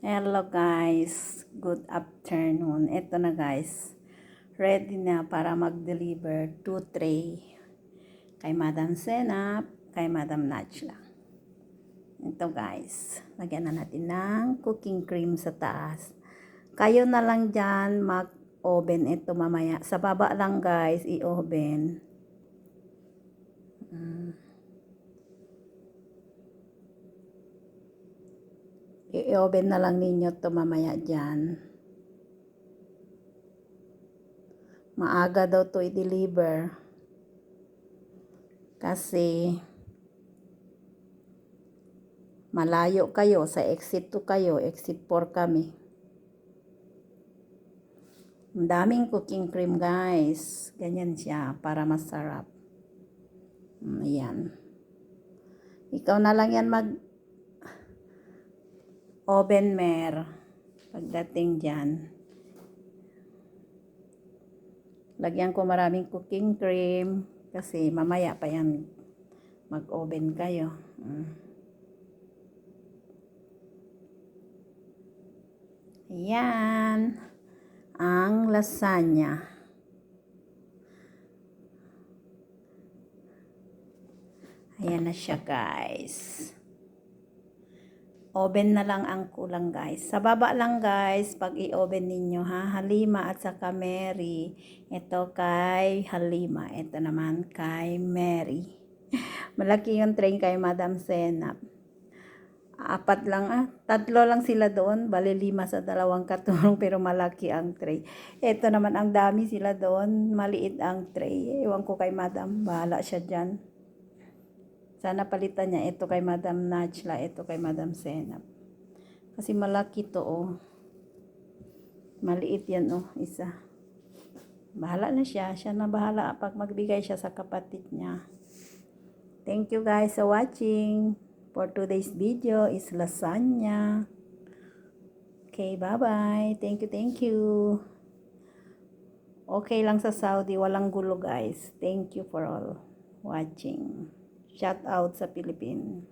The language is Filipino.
Hello guys, good afternoon. Ito na guys, ready na para mag-deliver 2 tray kay Madam Senap, kay Madam Nachla. Ito guys, lagyan na natin ng cooking cream sa taas. Kayo na lang dyan mag-oven ito mamaya. Sa baba lang guys, i-oven. I-oven na lang ninyo to mamaya dyan. Maaga daw to i-deliver. Kasi malayo kayo, sa exit 2 kayo, exit 4 kami. Ang daming cooking cream guys. Ganyan siya para masarap. Ayan. Ikaw na lang yan mag oven mer pagdating dyan. Lagyan ko maraming cooking cream kasi mamaya pa yan mag-oven kayo. Ayan ang lasagna. Ayan na siya guys. Oven na lang ang kulang guys. Sa baba lang guys, pag i-oven ninyo ha. Halima at saka Mary. Ito kay Halima. Ito naman kay Mary. Malaki yung tray kay Madam Senap. 4 lang tatlo lang sila doon. Bali 5 sa 2 katulong pero malaki ang tray. Ito naman ang dami sila doon. Maliit ang tray. Ewan ko kay Madam. Bahala siya dyan. Sana palitan niya. Ito kay Madam Nachla. Ito kay Madam Senap. Kasi malaki to oh. Maliit yan oh. Isa. Bahala na siya. Siya na bahala pag magbigay siya sa kapatid niya. Thank you guys for watching. For today's video is lasagna. Okay, bye-bye. Thank you, thank you. Okay lang sa Saudi. Walang gulo guys. Thank you for all watching. Shout out sa Philippines.